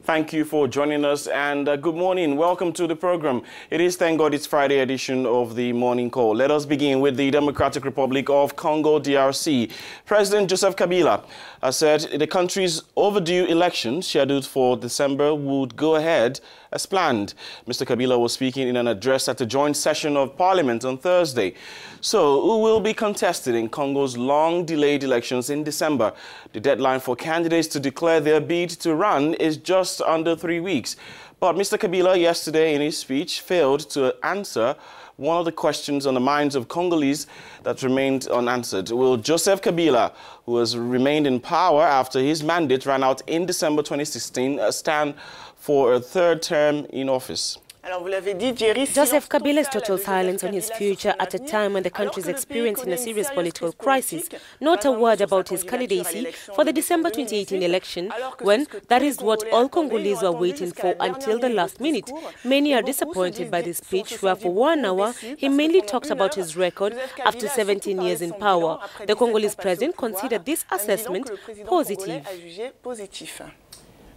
Thank you for joining us and good morning. Welcome to the program. It is, thank God, it's Friday edition of the Morning Call. Let us begin with the Democratic Republic of Congo, DRC. President Joseph Kabila has said the country's overdue election scheduled for December would go ahead as planned. Mr Kabila was speaking in an address at a joint session of Parliament on Thursday. So, who will be contested in Congo's long-delayed elections in December? The deadline for candidates to declare their bid to run is just under 3 weeks. But Mr Kabila yesterday in his speech failed to answer one of the questions on the minds of Congolese that remained unanswered. Will Joseph Kabila, who has remained in power after his mandate ran out in December 2016, stand for a third term in office? Joseph Kabila's total silence on his future at a time when the country is experiencing a serious political crisis, not a word about his candidacy for the December 2018 election, when that is what all Congolese were waiting for until the last minute. Many are disappointed by this speech where for 1 hour he mainly talked about his record after 17 years in power. The Congolese president considered this assessment positive.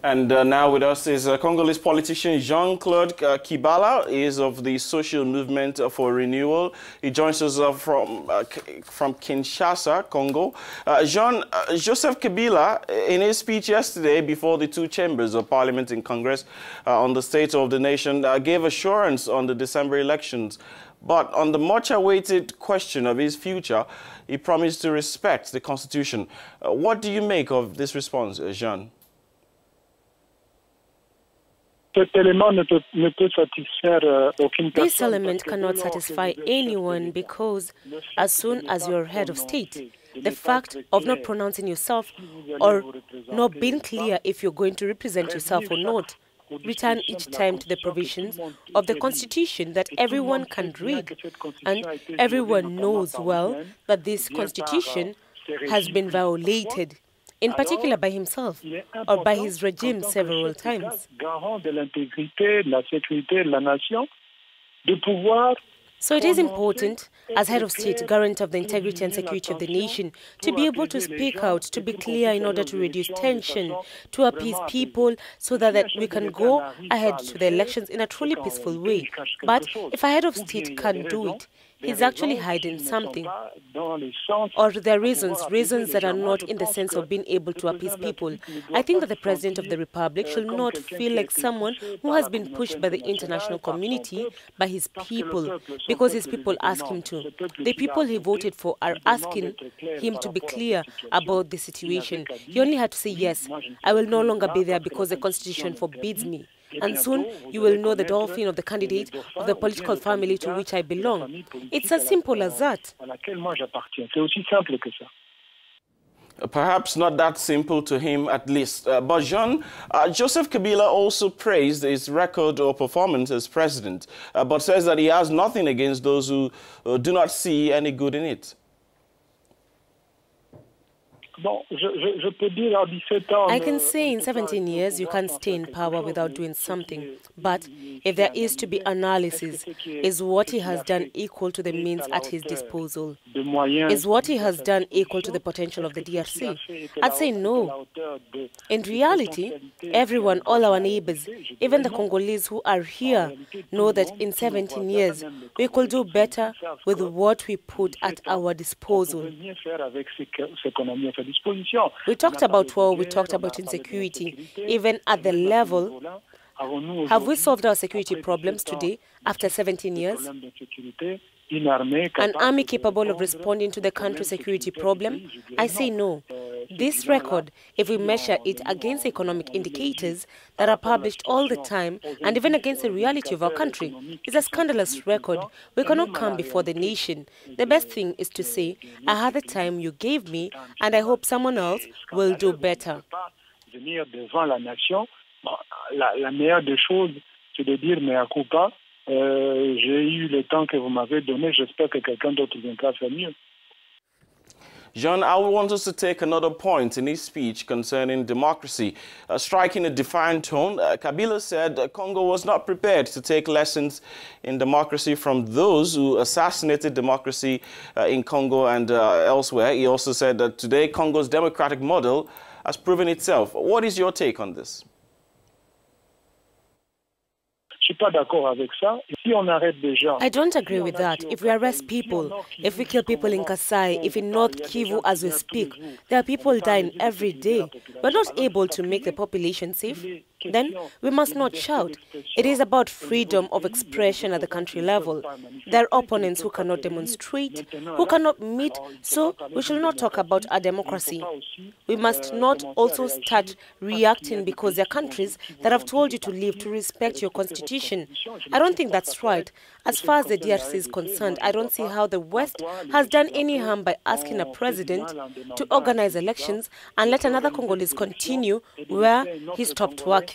And now with us is Congolese politician Jean-Claude Kabila. He is of the Social Movement for Renewal. He joins us from Kinshasa, Congo. Joseph Kabila, in his speech yesterday before the two chambers of Parliament in Congress on the state of the nation, gave assurance on the December elections. But on the much-awaited question of his future, he promised to respect the Constitution. What do you make of this response, Jean? This element cannot satisfy anyone because as soon as you're head of state, the fact of not pronouncing yourself or not being clear if you're going to represent yourself or not, return each time to the provisions of the Constitution that everyone can read. And everyone knows well that this Constitution has been violated, in particular by himself or by his regime several times. So it is important, as head of state, guarant of the integrity and security of the nation, to be able to speak out, to be clear in order to reduce tension, to appease people so that we can go ahead to the elections in a truly peaceful way. But if a head of state can't do it, he's actually hiding something. Or there are reasons that are not in the sense of being able to appease people. I think that the President of the Republic should not feel like someone who has been pushed by the international community, by his people, because his people ask him to. The people he voted for are asking him to be clear about the situation. He only had to say, yes, I will no longer be there because the Constitution forbids me. And soon you will know the dolphin of the candidate of the political family to which I belong. It's as simple as that. Perhaps not that simple to him, at least. But Jean, Joseph Kabila also praised his record or performance as president, but says that he has nothing against those who do not see any good in it. I can say in 17 years you can't stay in power without doing something. But if there is to be analysis, is what he has done equal to the means at his disposal? Is what he has done equal to the potential of the DRC? I'd say no. In reality, everyone, all our neighbors, even the Congolese who are here, know that in 17 years we could do better with what we put at our disposal. We talked about war, we talked about insecurity, even at the level. Have we solved our security problems today after 17 years? An army capable of responding to the country's security problem? I say no. This record, if we measure it against economic indicators that are published all the time and even against the reality of our country, is a scandalous record. We cannot come before the nation. The best thing is to say, I had the time you gave me and I hope someone else will do better. La meilleure des choses, c'est de dire mea culpa. J'ai eu le temps que vous m'avez donné. J'espère que quelqu'un d'autre viendra faire mieux. Jean, I want us to take another point in his speech concerning democracy. Striking a defiant tone, Kabila said Congo was not prepared to take lessons in democracy from those who assassinated democracy in Congo and elsewhere. He also said that today Congo's democratic model has proven itself. What is your take on this? suis pas d'accord avec ça. Si on arrête des gens, I don't agree with that. If we arrest people, if we kill people in Kasai, if in North Kivu as we speak, there are people dying every day. We're not able to make the population safe. Then we must not shout. It is about freedom of expression at the country level. There are opponents who cannot demonstrate, who cannot meet, so we should not talk about our democracy. We must not also start reacting because there are countries that have told you to leave to respect your constitution. I don't think that's right. As far as the DRC is concerned, I don't see how the West has done any harm by asking a president to organize elections and let another Congolese continue where he stopped working.